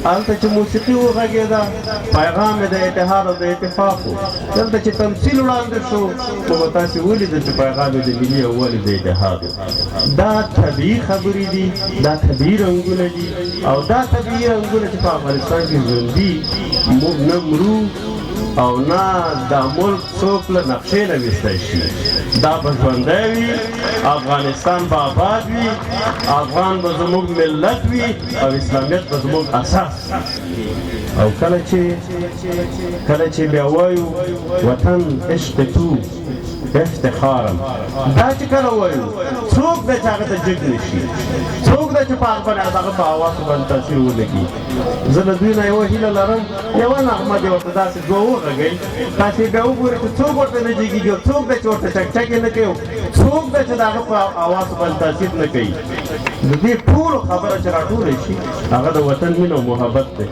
هلته چې موسیقي وغږېده پیغام یې د اتحاد او د اتفاق و دلته چې تمثیل وړاندې شو نو به تاسې ولیدل چې پیغام یې د ملي یووالي د اتحاد و دا طبیعي خبرې دي دا طبیعي رنګونه دي او دا طبیعي رنګونه چې په افغانستان کې ژوندي موږ نه مرو او نه دا ملک څوک له نقشې نه ویستی شي دا به ژوندی وي افغانستان به آباد وي افغان به زموږ ملت وي او اسلامیت به زموږ اساس او کله چې بیا وایو وطن عشق تو افتخارم دا چې کله وایو څوک دی چې هغه ته جګ نه شي څوک دی چې په هغه باندې هغه په حواسو باندې تاثیر ولګي زه له دوی نه یوه هیله لرم یوه نغمه دې ورته داسې دوه وغږئ تاسې بیا وګورئ چې څوک ورته نه جګېږي او څوک دی چې ورته چکچکې نه کوي څوک دی چې د هغه په حواسو باندې تاثیر نه کوي د دې ټولو خبره چې راټولی شي هغه د وطن مینه او محبت دی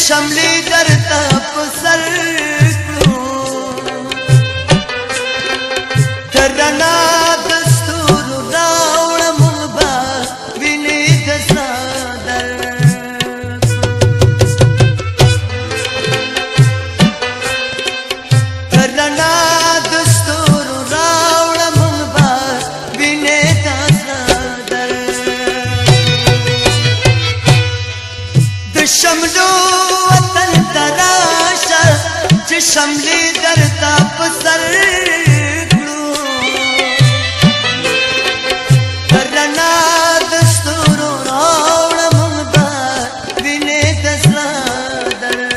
شملې درته په سر کړو تر رڼا د ستورو راوړه موږ به وینې د څادر تر رڼا د ستورو راوړه موږ به وینې د څادر د شملو شملې درته په سر کړو تر رڼا د ستورو راوړه موږ به وینې د څادر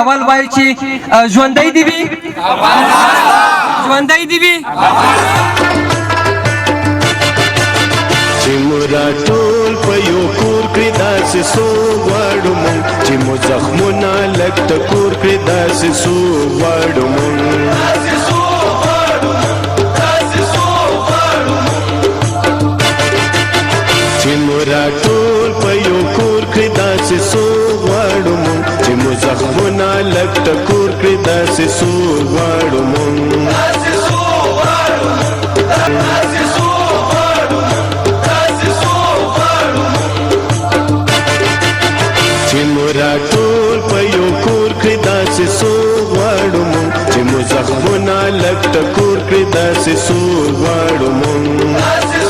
اول وایو چې ژوندی دې وي ژوندی دې وي چې مو راټول په یو کور کړي داسې څو غواړو مونږ چې مو زخمونه لږ ټکور کړي داسې څو غواړو مونږ چې مو راټول په یو کور کړي داسې څو غواړو مونږ چې مو زخمونه لږ ټکور کړي داسې څو غواړو مونږ چې مو راټول په یو کور کړي داسې څو غواړو مونږ چې مو زخمونه لږ ټکور کړي داسې څو غواړو مونږ